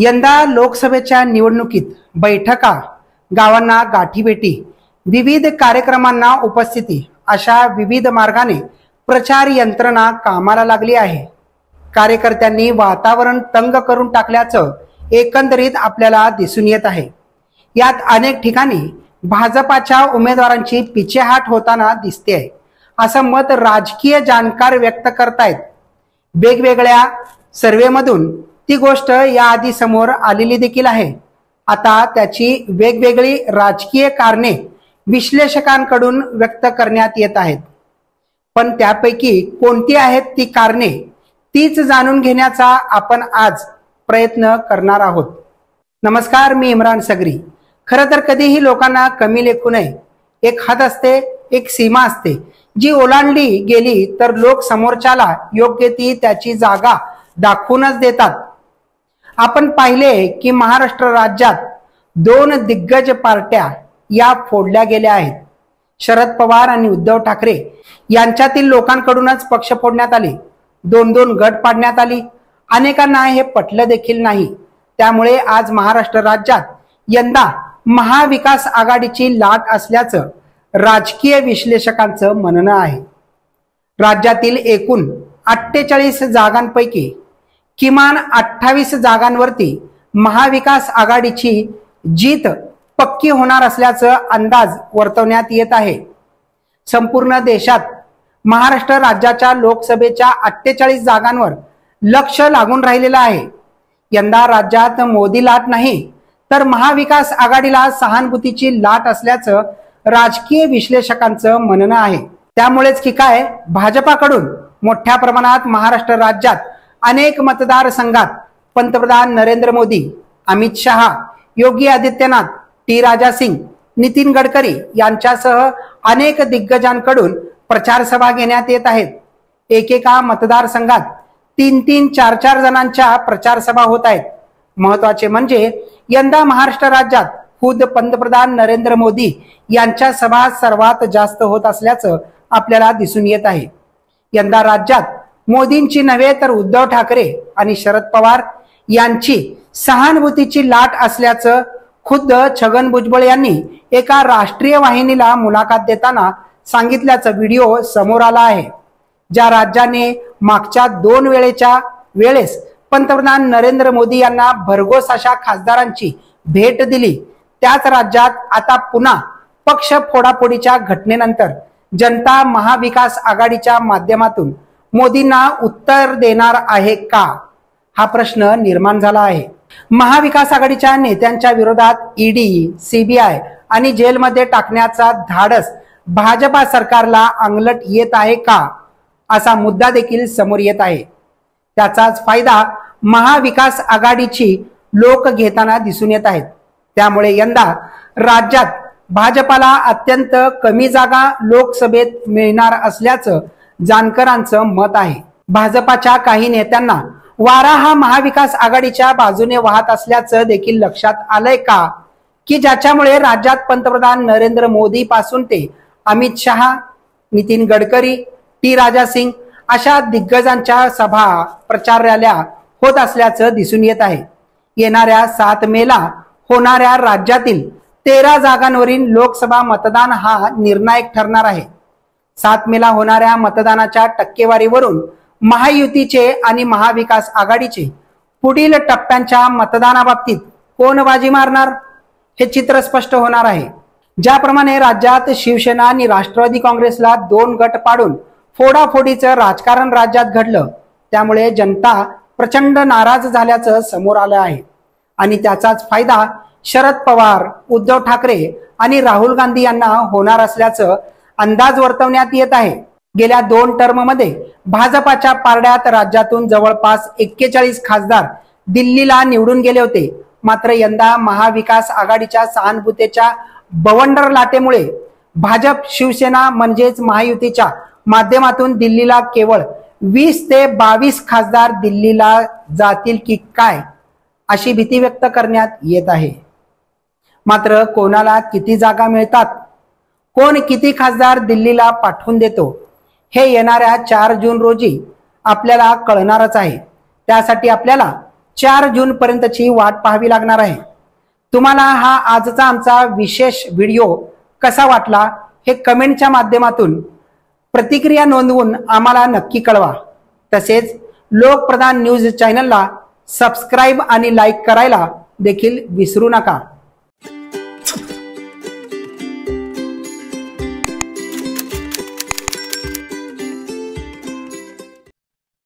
यंदा लोकसभेच्या निवडणुकीत बैठका, गावांना गाठीभेटी, विविध कार्यक्रमांना उपस्थिती अशा विविध मार्गाने प्रचार यंत्रणा कामाला लागली आहे। कार्यकर्त्यांनी वातावरण तंग करून टाकल्याचं एकंदरीत आपल्याला दिसून येत आहे। यात अनेक ठिकाणी भाजपाच्या उमेदवारांची पिछेहाट होताना दिसते असं मत राजकीय जाणकार व्यक्त करतायत। वेगवेगळ्या सर्वेमधून ती गोष्ट याआधी समोर आलेली देखील आहे। आता त्याची वेगवेगळी राजकीय कारणे विश्लेषकांकडून व्यक्त करण्यात येत आहेत, पण त्यापैकी कोणती आहेत ती कारणे तीच जाणून घेण्याचा आपण आज प्रयत्न करणार आहोत। नमस्कार, मी इम्रान सगरी। खरं तर कधीही लोकांना कमी लेखू नये। एक हद असते, एक सीमा असते, जी ओलांडली गेली तर लोक समोरच्याला योग्य ती त्याची जागा दाखवूनच देतात। आपण पाहिले की महाराष्ट्र राज्यात दोन दिग्गज पार्ट्या या फोडल्या गेल्या आहेत। शरद पवार आणि उद्धव ठाकरे यांच्यातील लोकांकडूनच पक्ष फोडण्यात आले, दोन दोन गट पाडण्यात आली। अनेकांना हे पटलं देखील नाही। त्यामुळे आज महाराष्ट्र राज्यात यंदा महाविकास आघाडीची लाट असल्याचं राजकीय विश्लेषकांचं म्हणणं आहे। राज्यातील एकूण 48 जागांपैकी किमान 28 जागांवरती महाविकास आघाडीची जीत पक्की होणार असल्याचं अंदाज वर्तवण्यात येत आहे। संपूर्ण देशात महाराष्ट्र राज्याच्या लोकसभेच्या 48 जागांवर लक्ष लागून राहिलेलं आहे। यंदा राज्यात मोदी लाट नाही तर महाविकास आघाडीला सहानुभूतीची लाट असल्याचं राजकीय विश्लेषकांचं म्हणणं आहे। त्यामुळेच की काय, भाजपाकडून मोठ्या प्रमाणात महाराष्ट्र राज्यात अनेक मतदारसंघात पंतप्रधान नरेंद्र मोदी, अमित शहा, योगी आदित्यनाथ, टी राजा सिंग, नितीन गडकरी यांच्यासह अनेक दिग्गजांकडून प्रचार सभा घेण्यात येत आहेत। एकेका मतदारसंघात 3-3, 4-4 जणांच्या प्रचार सभा होत आहेत। महत्वाचे म्हणजे यंदा महाराष्ट्र राज्यात खुद पंतप्रधान नरेंद्र मोदी यांच्या सभा सर्वात जास्त होत असल्याचं आपल्याला दिसून येत आहे। यंदा राज्यात मोदींची नव्हे तर उद्धव ठाकरे आणि शरद पवार यांची सहानुभूतीची लाट असल्याचं खुद्द छगन भुजबळ यांनी एका राष्ट्रीय वाहिनीला मुलाखत देताना सांगितल्याचा व्हिडिओ समोर आला आहे। ज्या राज्याने मागच्या 2 वेळेस पंतप्रधान नरेंद्र मोदी यांना भरघोस अशा खासदारांची भेट दिली, त्याच राज्यात आता पुन्हा पक्ष फोडाफोडीच्या घटनेनंतर जनता महाविकास आघाडीच्या माध्यमातून मोदींना उत्तर देणार आहे का, हा प्रश्न निर्माण झाला आहे। महाविकास आघाडीच्या नेत्यांच्या विरोधात ईडी, सीबीआय आणि जेलमध्ये टाकण्याचा धाडस भाजपा सरकारला अंगलट येत आहे का, असा मुद्दा देखील समोर येत आहे। त्याचाच फायदा महाविकास आघाडीची लोक घेताना दिसून येत आहेत। त्यामुळे यंदा राज्यात भाजपाला अत्यंत कमी जागा लोकसभेत मिळणार असल्याचं जाणकारांचं मत आहे। भाजपाच्या काही नेत्यांना वारा हा महाविकास आघाडीच्या बाजूने वाहत असल्याचं देखील लक्षात आलंय का, की ज्याच्यामुळे राज्यात पंतप्रधान नरेंद्र मोदी पासून ते अमित शहा, नितीन गडकरी, टी राजा सिंग अशा दिग्गजांच्या सभा, प्रचार रॅल्या होत असल्याचं दिसून येत आहे। येणाऱ्या 7 मेला होणाऱ्या राज्यातील 13 जागांवरील लोकसभा मतदान हा निर्णायक ठरणार आहे। 7 मेला होणाऱ्या मतदानाच्या टक्केवारीवरून महायुतीचे आणि महाविकास आघाडीचे पुढील टप्प्यांच्या मतदानाबाबतीत कोण बाजी मारणार हे चित्र स्पष्ट होणार आहे। ज्याप्रमाणे राज्यात शिवसेना आणि राष्ट्रवादी काँग्रेसला 2 गट पाडून फोडाफोडीचं राजकारण राज्यात घडलं, त्यामुळे जनता प्रचंड नाराज झाल्याचं समोर आलं आहे आणि त्याचाच फायदा शरद पवार, उद्धव ठाकरे आणि राहुल गांधी यांना होणार असल्याचं अंदाज वर्तवण्यात येत आहे। गेल्या 2 टर्ममध्ये भाजपाच्या पारड्यात राज्यातून जवळपास 41 खासदार दिल्लीला निवडून गेले होते। मात्र यंदा महाविकास आघाडीच्या सहानुभूतीच्या बवंडर लाटेमुळे भाजप, शिवसेना म्हणजेच महायुतीच्या माध्यमातून दिल्लीला केवळ 20 ते 22 खासदार दिल्लीला जातील की काय, अशी भीती व्यक्त करण्यात येत आहे। मात्र कोणाला किती जागा मिळतात, कोण किती खासदार दिल्लीला पाठवून देतो, हे येणाऱ्या 4 जून रोजी आपल्याला कळणारच आहे। त्यासाठी आपल्याला 4 जून पर्यंतची वाट पाहावी लागणार आहे। तुम्हाला हा आजचा आमचा विशेष व्हिडिओ कसा वाटला हे कमेंटच्या माध्यमातून प्रतिक्रिया नोंदवून आम्हाला नक्की कळवा। तसेच लोकप्रधान न्यूज चॅनलला सबस्क्राइब आणि लाईक करायला देखील विसरू नका।